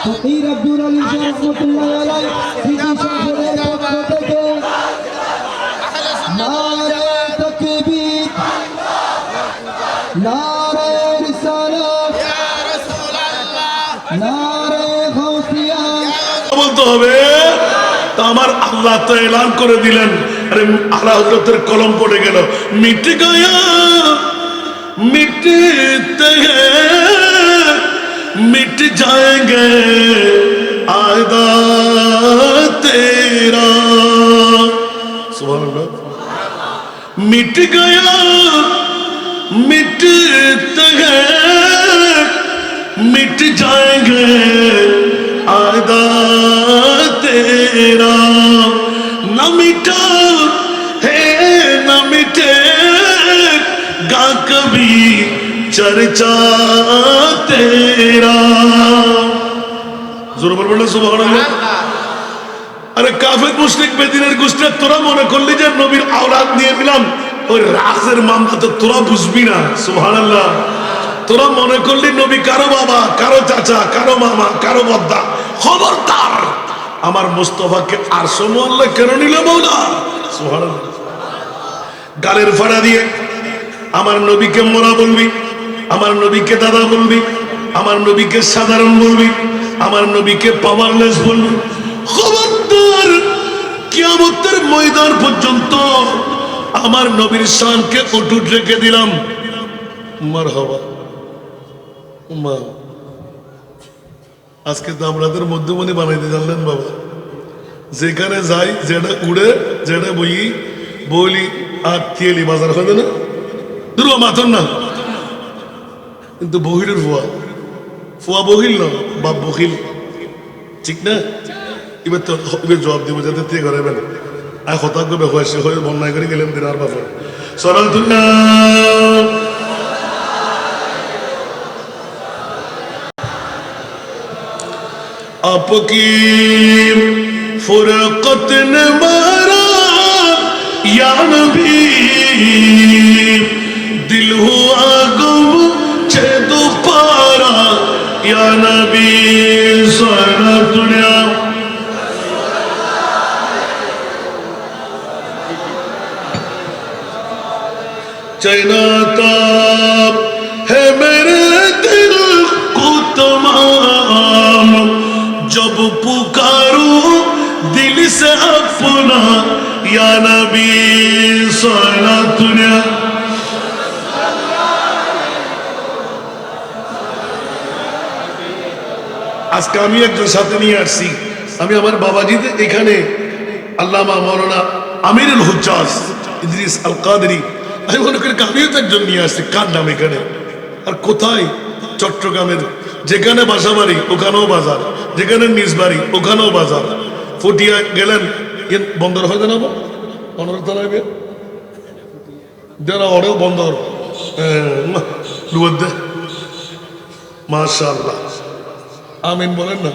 ফকির আব্দুল আলী শাহ রহমাতুল্লাহ আলাইহি ফিজি শহরের পক্ষ থেকে নারে তাকবীর নারে রিসালাত নারে গাউসিয়া বলতে হবে। তো আমার আল্লাহ তো এলান করে দিলেন, আরে আলা হযরতের কলম পড়ে গেল, মিট গয়া মিটতে हैं मिट जाएंगे आयदा तेरा सुभान अल्लाह। मिट गया मिटते हैं मिट जाएंगे आयदा तेरा न मिटा है न मिटे गा कभी चर्चा तेरा। जोर बोल सुभान अल्लाह। अरे काफिर मुशरिक बेदिনের গোষ্ঠী তোরা মনে করলি যে নবীর আওলাদ নিয়ে নিলাম ওই রাজের মামলা তো তোরা বুঝবি না। সুবহানাল্লাহ। তোরা মনে করলি নবী কারো বাবা কারো চাচা কারো মামা কারো বদ্দা। খবরদার আমার মুস্তাফাকে আরশ মোয়াল্লা কেন নিল মাওলা? সুবহানাল্লাহ। গালের ফাড়া দিয়ে আমার নবীকে মোরা বলবি, আমার নবীকে দাদা বলবি, আমার নবীকে সাধারণ বলবি, আমার নবীকে পাওয়ারলেস বলবি। খবরদার কিয়ামতের ময়দান পর্যন্ত আমার নবীর শানকে অটুট রেখে দিলাম। মারহাবা মা। আজকে তো আমাদের মধ্যমণি বানাইতে জানলেন বাবা। যেখানে যাই যেটা উড়ে যেটা বই বলি আর তেলি বাজার হবে না দুর্বা মাথন না, কিন্তু বহিরের ফুয়া ফুয়া বহিল না বাপ বহিল, ঠিক না? এবার তো এবার জবাব দিব যাতে তে করাবেন আর হতাজ্ঞ বেহসে হয়ে বন্যায় করে গেলেন দিনার বাপে সরাতুল্লাহ। आपकी फुरकत ने मारा या नबी दिल हुआ गुम छे दोबारा या नबी सारा दुनिया। चैना ताप है मेरे दिल को तमाम जब पुकारो दिल से अपना या नबी सारा दुनिया। আজকে আমি একজন সাথে নিয়ে আসছি, আমি আমার বাবাজিদের এখানে আল্লামা মাওলানা আমিরুল হুজ্জাজ ইদ্রিস আল কাদরি, আমি মনে করি আমিও তো একজন নিয়ে আসছি। কার নাম এখানে আর কোথায়? চট্টগ্রামের যেখানে বাসা বাড়ি ওখানেও বাজার, যেখানে নিজ বাড়ি ওখানেও বাজার। ফটিয়া গেলেন বন্দর হয় না বন্দর তলাইবে যারা ওরেও বন্দর মাশাআল্লাহ আমিন বলেন না।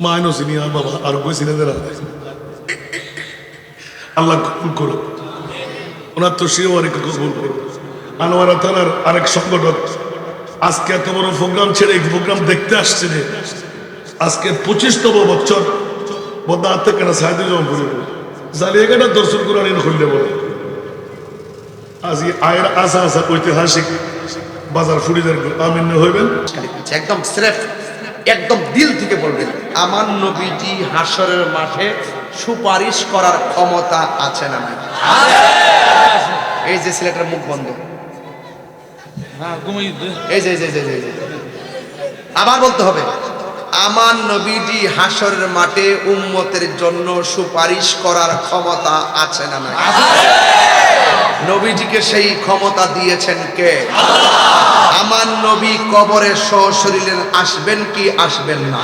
মায়নো চিনি আর বাবা আর কই চিনে দেন আল্লাহ কবুল করুন, ওনার তো সেও আরেক কবুল করুন। আনোয়ারা থানার আরেক সংগঠক আজকে এত বড় প্রোগ্রাম ছেড়ে এই প্রোগ্রাম দেখতে আসছে যে আজকে 25তম বছর বদা হাতে কেনা সাহায্য জমা করে জালিয়াঘাটা দর্শন কোরআন খুললে বলে আজকে আয়ের আশা আশা ঐতিহাসিক বাজার ফুরিদের আমিন হইবেন একদম স্রেফ একদম দিল থেকে বলবেন আমার নবীজি হাসরের মাঠে সুপারিশ করার ক্ষমতা আছে না নাই? এই যে ছেলেটার মুখ বন্ধ, এই যে আবার বলতে হবে আমার নবীজি হাসরের মাঠে উম্মতের জন্য সুপারিশ করার ক্ষমতা আছে না নাই? নবীজিকে সেই ক্ষমতা দিয়েছেন কে? আমার নবী কবরে সশরীরে আসবেন কি আসবেন না?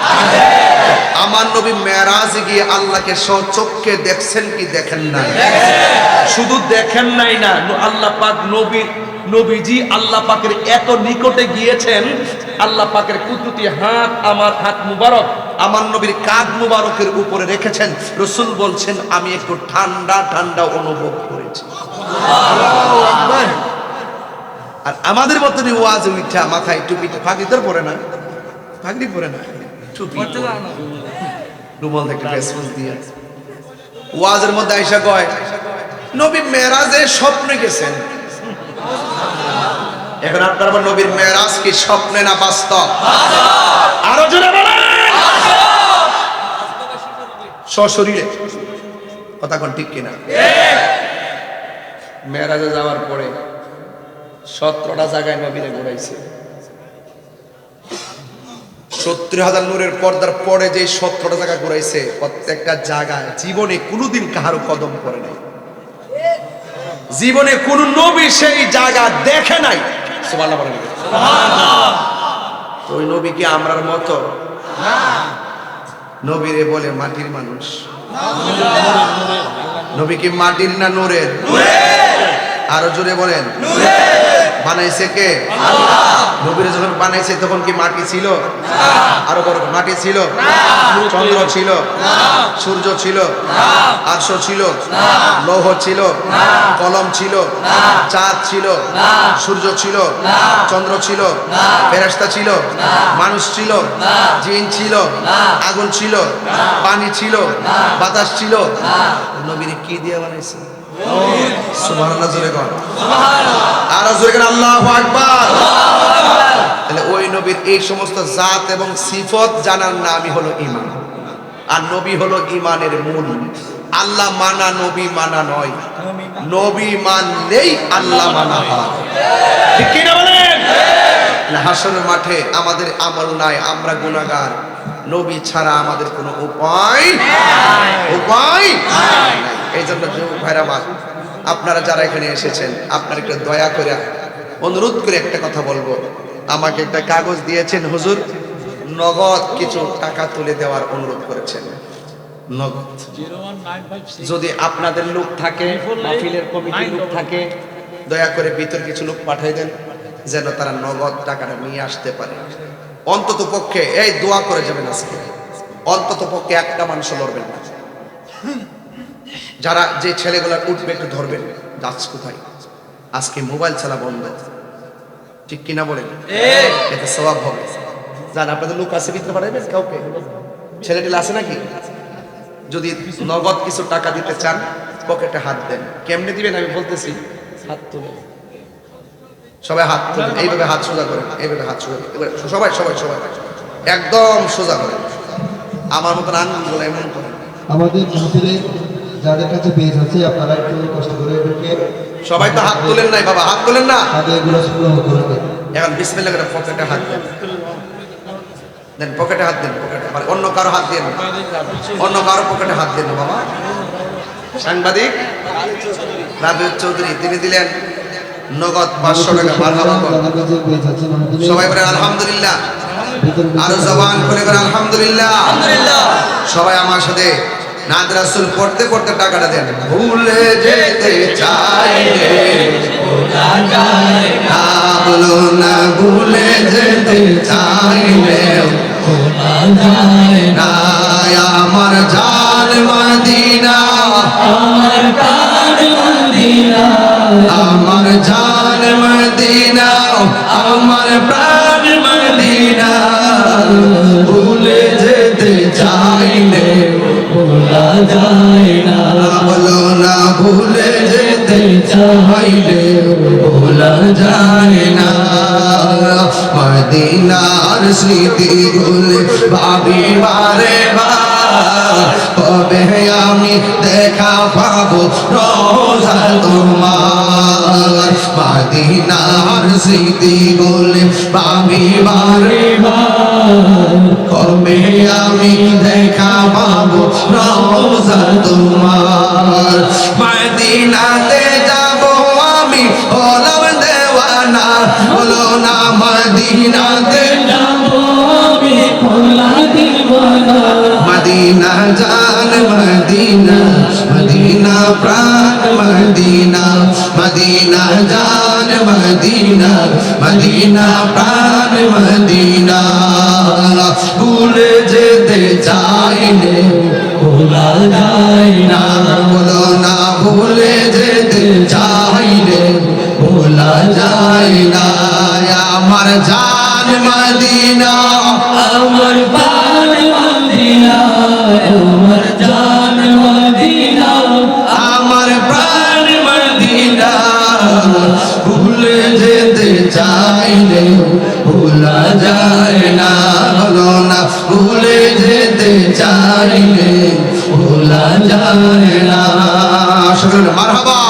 আমার নবী মেরাজে গিয়ে আল্লাহকে সচক্ষে দেখছেন কি দেখেন না? শুধু দেখেন নাই না, আল্লাহ পাক নবীজি আল্লাহ পাকের এত নিকটে গিয়েছেন, আল্লাহ পাকের কুদরতি হাত আমার হাত মুবারক আমার নবীর কাঁধ মুবারকের উপরে রেখেছেন। রাসূল বলছেন আমি একটু ঠান্ডা ঠান্ডা অনুভব করেছি। আর আমাদের মতনই ওয়াজ উঠা মাথায় টুপিতে ফাঁকি তোর পরে না, ফাঁকি পরে না, টুপি রুমাল থেকে ফেসবুক দিয়ে ওয়াজের মধ্যে আয়েশা কয় নবী মেরাজে স্বপ্নে গেছেন। এখন আপনারা বলেন নবীর মেরাজ কি স্বপ্নে না বাস্তব? আরো জোরে বলেন। সশরীরে কথা কোন ঠিক কিনা? মেরাজে যাওয়ার পরে 17টা জায়গায় নবীরে ঘুরাইছে। 70,000 নূরের পর্দার পরে যে 17টা জায়গা ঘুরাইছে, প্রত্যেকটা জায়গায় জীবনে কোনোদিন কাহারও কদম পড়ে নাই, জীবনে কোন নবী সেই জায়গা দেখে নাই। সুবহানাল্লাহ বলেন। তো ওই নবী কি আমরার মতো? নবীরে বলে মাটির মানুষ। নবী কি মাটির না নূরের? আরো জোরে বলেন। বানাইছে কে? নবীরে যখন বানাইছে তখন কি মাটি ছিল? আরো বড় মাটি ছিল? চন্দ্র ছিল? সূর্য ছিল? আরশ ছিল? লৌহ ছিল? কলম ছিল? চাঁদ ছিল? সূর্য ছিল? চন্দ্র ছিল? ফেরেশতা ছিল? মানুষ ছিল? জিন ছিল? আগুন ছিল? পানি ছিল? বাতাস ছিল? নবীরে কি দিয়ে বানাইছে? সুবহানাল্লাহ জোরে কর। আর জোরে কর আল্লাহু আকবার। তাহলে ওই নবীর এই সমস্ত জাত এবং সিফত জানার নামই হলো ঈমান। আর নবী হলো ঈমানের মূল। আল্লাহ মানা নবী মানা নয়, নবী মানলেই আল্লাহ মানা হয়। ঠিক কি না বলেন? হাসরের মাঠে আমাদের আমল নাই, আমরা গুনাহগার। নবী ছাড়া আমাদের কোনো উপায় নাই। এই জন্য যুবক ভাইরা আমার, আপনারা যারা এখানে এসেছেন, আপনারা একটু দয়া করে অনুরোধ করে একটা কথা বলবো। আমাকে একটা কাগজ দিয়েছেন হুজুর, নগদ কিছু টাকা তুলে দেওয়ার অনুরোধ করেছেন। নগদ যদি আপনাদের লোক থাকে, মাহফিলের কমিটির লোক থাকে, দয়া করে ভিতর কিছু লোক পাঠিয়ে দেন, যেন তারা নগদ টাকাটা নিয়ে আসতে পারে। অন্তত পক্ষে এই দোয়া করে যাবেন আজকে, অন্তত পক্ষে একটা মানুষ লড়বেন না। যারা যে ছেলেগুলা উঠবে একটু ধরবেন, যাচ্ছে কোথায়? আজকে মোবাইল চালা বন্ধ, ঠিক কিনা বলেন? এতে সওয়াব হবে। যারা আপনাদের লোক আছে ভিতরে পাঠাবেন, কাউকে ছেলেটিল আছে নাকি? যদি নগদ কিছু টাকা দিতে চান, পকেটে হাত দেন। কেমনে দিবেন আমি বলতেছি, হাত তুলে, সবাই হাত তুলে, এইভাবে হাত সোজা করেন, এইভাবে হাত সোজা করেন, সবাই সবাই সবাই একদম সোজা করেন, আমার মতন আঙ্গুলগুলো এমন করেন। আমাদের মাহফিলে যাদের কাছে পেজ আছে আপনারা একটু কষ্ট করে ঢুকে, সবাই তো হাত তুলেন নাই বাবা, হাত তুলেন না। তাদের এগুলো সংগ্রহ করে দেন। এখন বিসমিল্লাহ করে পকেটে হাত দেন, দেন পকেটে হাত দেন, পকেটে। অন্য কারো হাত দেন, অন্য কারো পকেটে হাত দেন বাবা। সাংবাদিক রাবিউল চৌধুরী তিনি দিলেন নগদ 500 টাকা। মারহাবা বল। যাদের কাছে পেজ আছে মাহফিলে সবাই বলেন আলহামদুলিল্লাহ। আরো জবান খুলে বলেন আলহামদুলিল্লাহ। সবাই আমার সাথে নাত রাসূল পড়তে পড়তে টাকাটা দেন। ভুলে যেতে চাইলে ভোলা যায় না, বলো না ভুলে যেতে চাইলে ভোলা যায় না। আমার জান মদিনা, আমার প্রাণ মদিনা, আমার জান মদিনা, আমার প্রাণ মদিনা। ভুলে যেতে চাইলে ভোলা যায় না, বলো না ভুলে যেতে চাইলে ভোলা যায় না। মদিনার স্মৃতিগুলো ভাবি বারে বার, কবে আমি দেখা পাবো রোজা তোমার। মদিনার স্মৃতিগুলো ভাবি বারে বার, কবে আমি দেখা পাবো রোজা তোমার। মদিনাতে যাবো আমি হলাম দেওয়ানা, বলো না মদিনাতে যাবো আমি হলাম দেওয়ানা। মদিনা জান মদিনা, মদিনা প্রাণ মদিনা, মদিনা জান মদিনা, মদিনা প্রাণ মদিনা। ভুলে যেতে চাইলে ভোলা যায় না, বলো না ভুলে যেতে চাইলে ভোলা যায় না। আমার জান মদিনা, আমার প্রাণ চাইলে ভোলা যায় না, বলো না ভুলে যেতে চাইলে ভোলা যায় না। মারহাবা।